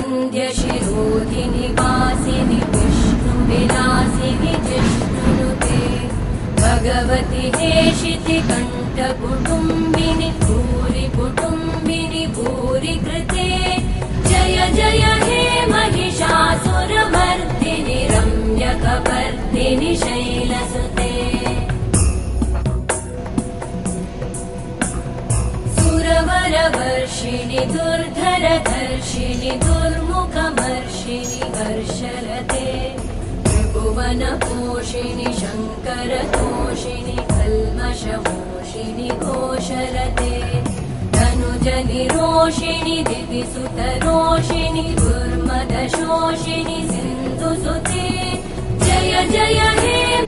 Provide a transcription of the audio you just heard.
विन्ध्यशिरोधिनि वासिनि विष्णुविलासिनि जिष्णुनुते भगवति हेशिति कण्ठकुटुम्बिनि भूरि कुटुम्बिनि भूरि कृते जय जय हे महिषासुरमर्दिनि रम्यकपर्दिनि शैलसुते सुरवरवर्षिणि दुर्धरधर्षिणि दुर्मुखमर्षिणि हर्षरते त्रिभुवनपोषिणि शङ्करतोषिणि कल्मषमोषिणि घोषरते धनुजनिरोषिणि दिविसुतरोषिणि दुर्मदशोषिणि सिन्धुसुते जय जय हे